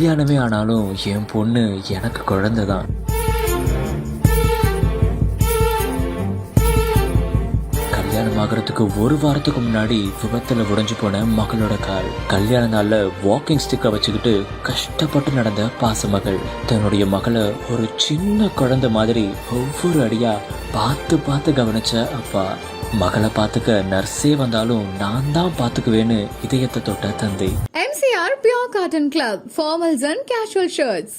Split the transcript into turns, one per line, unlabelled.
கல்யாணமே ஆனாலும் என் பொண்ணு எனக்கு குழந்தை தான். கல்யாணம் ஆகிறதுக்கு ஒரு வாரத்துக்கு முன்னாடி விபத்துல உடைஞ்சு போன மகளோட கால். கல்யாண நாள்ல வாக்கிங் ஸ்டிக்கை வச்சுக்கிட்டு கஷ்டப்பட்டு நடந்த பாசமகள் தன்னுடைய மகளை ஒரு சின்ன குழந்தை மாதிரி ஒவ்வொரு அடியா பார்த்து பார்த்து கவனிச்ச அப்பா. மகளை பார்த்துக்க நர்ஸே வந்தாலும் நான் தான் பார்த்துக்குவேன்னு இதயத்தை தொட்ட தந்தை.
MCR Pure Cotton Club, formals and casual shirts.